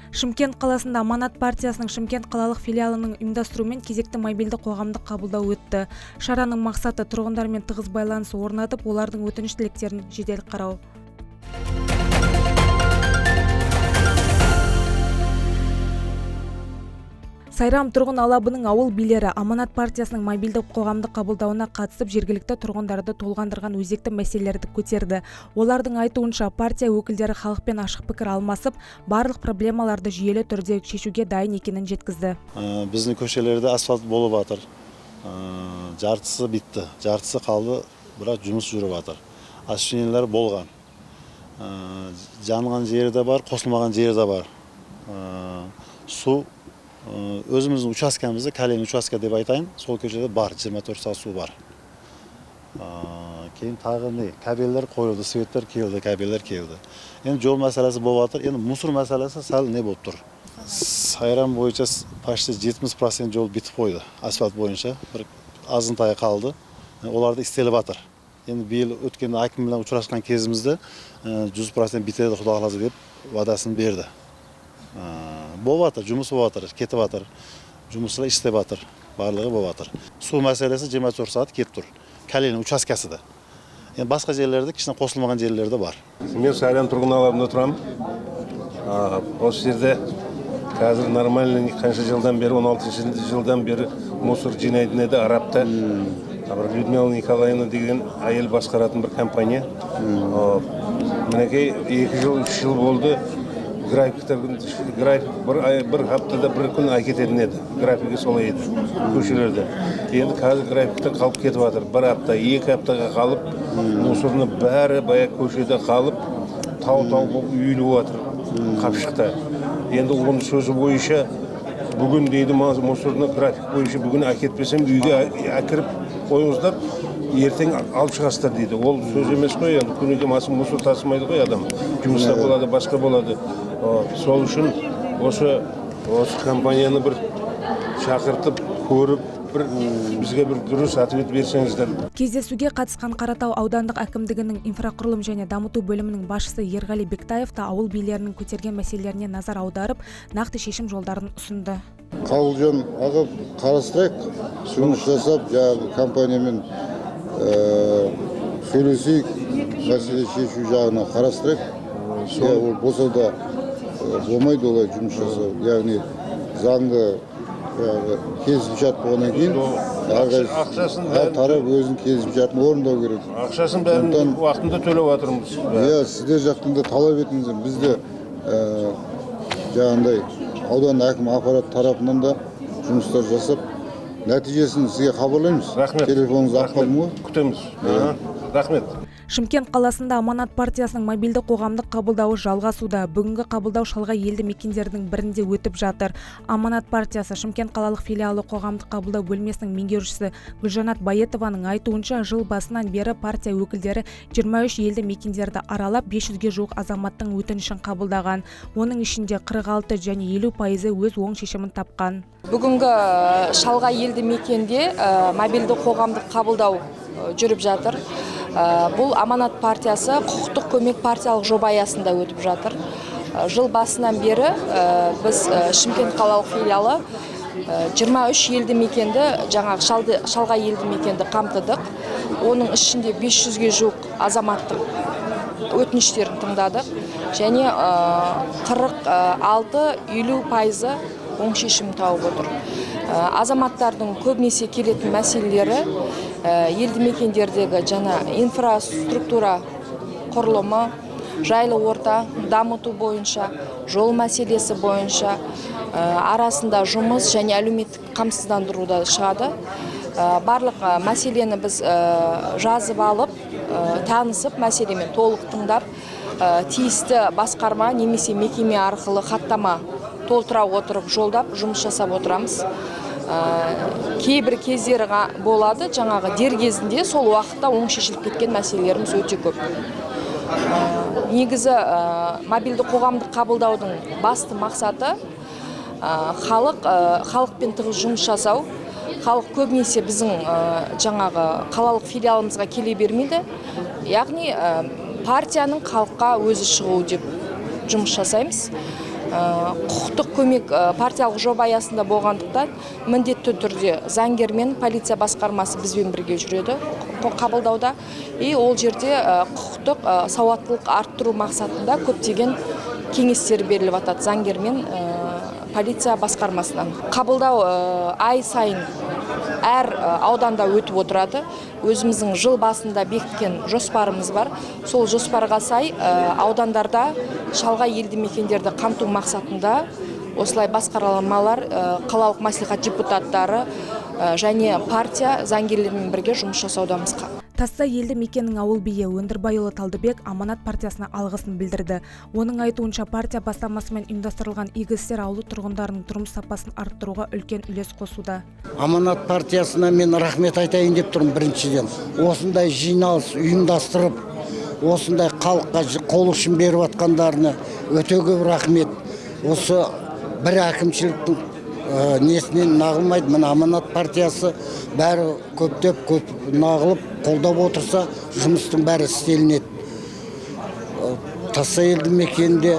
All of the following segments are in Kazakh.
Шымкент қаласында Аманат партиясының Шымкент қалалық филиалының ұйымдастыруымен кезекті мобильді қоғамдық қабылдау өтті. Шараның мақсаты тұрғындармен тығыз байланыс орнатып, олардың өтініш тілектерін жедел қарау. Сайрам тұрғын алабының ауыл билері Аманат партиясының мобильді қоғамдық қабылдауына қатысып, жергілікті тұрғындарды толғандырған өзекті мәселелерді көтерді. Олардың айтуынша, партия өкілдері халықпен ашық пікір алмасып, барлық проблемаларды жүйелі түрде шешуге дайын екенін жеткізді. Біздің көшелерде асфальт болып жатыр. Жартысы бітті, жартысы қалды, бірақ жұмыс жүріп жатыр. Освещениелер болған. Жанған жері де бар, қосылмаған жері де бар. Су өзіміздің учаскемізді, кәлен участка деп айтайын, сол көшеде бар, 24 сағат су бар. Кейін тағы не? Кабелдер қойылды, светтер келді, кабелдер келді. Енді жол мәселесі болып жатыр, енді мусор мәселесі сәл не болып тұр. Сайрам бойынша почти 70% жол бітіп қойды, асфальт бойынша. Бір азынтайы қалды, оларды істеліп жатыр. Енді биыл өткенде әкім bilan ұшырасқан кезімізде 100% бітеді, Құда қаласа деп уәдасын берді. Болып жатыр, жұмыс болып жатыр, кетіп жатыр, жұмысшылар істеп жатыр, барлығы болып жатыр. Су мәселесі 24 сағат кетіп тұр, кәленің учаскесі де. Енді басқа жерлерде, кішкене қосылмаған жерлерде бар. Мен Сайрам тұрғын алабында тұрамын. Осы жерде қазір нормальный қанша жылдан бері, 16 жылдан бері мусор жинайтын еді Арапта. Людмила Николаевна деген әйел басқаратын бір компания. Мінекей 2 жыл, 3 жыл болды. График бір аптада бір күн әкететін еді. Графигі солай еді көшелерде. Енді қазір графикте қалып кетіп жатыр. Бір апта, 2 аптаға қалып, мусорны бәрі бая көшеде қалып, тау-тау болып үйіліп жатыр қапшықта. Енді оның сөзі бойынша бүгін дейді мусорны график бойынша бүгін әкетпесем үйге әкіріп қойыңыздар, ертең алып шығасыздар дейді. Ол сөз емес қой, енді күніге мусор тасымайды ғой адам. Жұмыста болады, басқа болады. Сол үшін осы компанияны бір шақыртып, көріп, бізге бір дұрыс ответ берсеңіздер. Кездесуге қатысқан Қаратау аудандық әкімдігінің инфрақұрылым және дамыту бөлімінің басшысы Ерғали Бектаев та ауыл билерінің көтерген мәселелеріне назар аударып, нақты шешім жолдарын ұсынды. Қабылжан аға қарастырайық, жұмыс жасап, жаңағы компаниямен сөйлесейік, мәселе шешу жағына қарастырайық. Ол болса да болмайды олай жұмыс жасау. Яғни заңды келісімшарт болғаннан кейін әр тарап өзінің келісімшартын орындау керек. Ақшасын бәрін уақытында төлеп жатырмыз. Сіздер жақтың да талап етіңіздер. Бізде жаңағындай аудан әкім аппарат тарапынан да жұмыстар жасап, нәтижесін сізге хабарлаймыз. Рахмет. Телефоныңызды алып қалдым ғой. Күтеміз. Рахмет. Шымкент қаласында Аманат партиясының мобильді қоғамдық қабылдауы жалғасуда. Бүгінгі қабылдау шалғай елді мекендердің бірінде өтіп жатыр. Аманат партиясы Шымкент қалалық филиалы қоғамдық қабылдау бөлмесінің меңгерушісі Гүлжанат Байетованың айтуынша, жыл басынан бері партия өкілдері 23 елді мекендерді аралап, 500-ге жуық азаматтың өтінішін қабылдаған. Оның ішінде 46 және 50% өз оң шешімін тапқан. Бүгінгі шалғай елді мекенде мобильді қоғамдық қабылдау жүріп жатыр. Бұл Аманат партиясы құқықтық көмек партиялық жоба аясында өтіп жатыр. Жыл басынан бері біз Шымкент қалалық филиалы 23 елді мекенді, жаңағы шалғай елді мекенді қамтыдық. Оның ішінде 500-ге жуық азаматтық өтініштерін тыңдадық. Және 46-50% оң шешім тауып отыр. Азаматтардың көбінесе келетін мәселелері елді мекендердегі жаңа инфраструктура құрылымы, жайлы орта дамыту бойынша, жол мәселесі бойынша, арасында жұмыс және әлеуметтік қамсыздандыруда шығады. Барлық мәселені біз жазып алып, танысып, мәселемен толық тыңдап, тиісті басқарма немесе мекеме арқылы хаттама толтыра отырып, жолдап, жұмыс жасап отырамыз. Кейбір кездері болады, жаңағы дер кезінде сол уақытта оң шешіліп кеткен мәселелеріміз өте көп. Негізі мобильді қоғамдық қабылдаудың басты мақсаты халықпен тығыз жұмыс жасау. Халық көбінесе біздің жаңағы қалалық филиалымызға келе бермейді. Яғни партияның халыққа өзі шығуы деп жұмыс жасаймыз. Құқықтық көмек партиялық жоба аясында болғандықтан міндетті түрде заңгер мен полиция басқармасы бізбен бірге жүреді қабылдауда. И ол жерде құқықтық сауаттылық арттыру мақсатында көптеген кеңестер беріліп жатады заңгер мен полиция басқармасынан. Қабылдау ай сайын әр ауданда өтіп отырады. Өзіміздің жыл басында бекіткен жоспарымыз бар. Сол жоспарға сай аудандарда шалғай елді мекендерді қамту мақсатында осылай басқармалар, қалалық мәслихат депутаттары және партия заңгерлермен бірге жұмыс жасаудамыз. Тассай елді мекеннің ауыл биі Өндірбайұлы Талдыбек Аманат партиясына алғысын білдірді. Оның айтуынша партия бастамасымен ұйымдастырылған игі істер ауыл тұрғындарының тұрмыс сапасын арттыруға үлкен үлес қосуда. Аманат партиясына мен рахмет айтайын деп тұрмын біріншіден. Осындай жиналыс ұйымдастырып, осындай халыққа қол ұшын беріп атқандарына өте көп рахмет. Осы бір әкімшіліктің несінен нағылмайды. Мына Аманат партиясы бәрі көптеп нағылып, қолдап отырса, жұмыстың бәрі істелінеді. Тассай елді мекенінде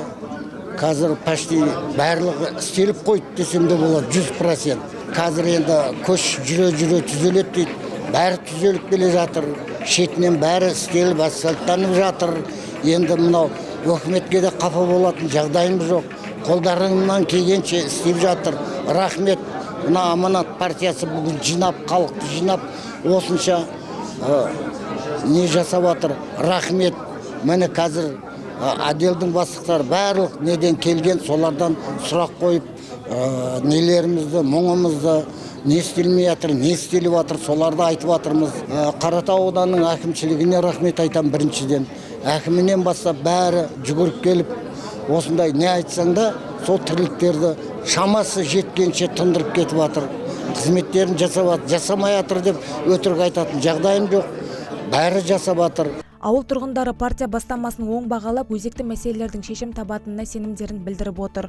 қазір почти барлығы істеліп қойды десем де болады, 100%. Қазір енді көш жүре түзеледі дейді. Бәрі түзеліп келе жатыр. Шетінен бәрі істеліп, асфальттанып жатыр. Енді мынау өкіметке де қапа болатын жағдайымыз жоқ. Қолдарынан келгенше істеп жатыр. Рахмет. Мына Аманат партиясы бүгін жинап, халықты жинап, осынша не жасап жатыр. Рахмет. Міне қазір отделдің бастықтары барлық неден келген, солардан сұрақ қойып, нелерімізді, мұңымызды, не істелмей жатыр, не істеліп жатыр, соларды айтып жатырмыз. Қаратау ауданының әкімшілігіне рахмет айтам біріншіден. Әкімінен бастап бәрі жүгіріп келіп, осындай не айтсаң да, сол тірліктерді шамасы жеткенше тындырып кетіп жатыр. Қызметтерін жасамай жатыр деп өтірік айтатын жағдайым жоқ. Бәрі жасап жатыр. Ауыл тұрғындары партия бастамасын оң бағалап, өзекті мәселелердің шешім табатынына сенімдерін білдіріп отыр.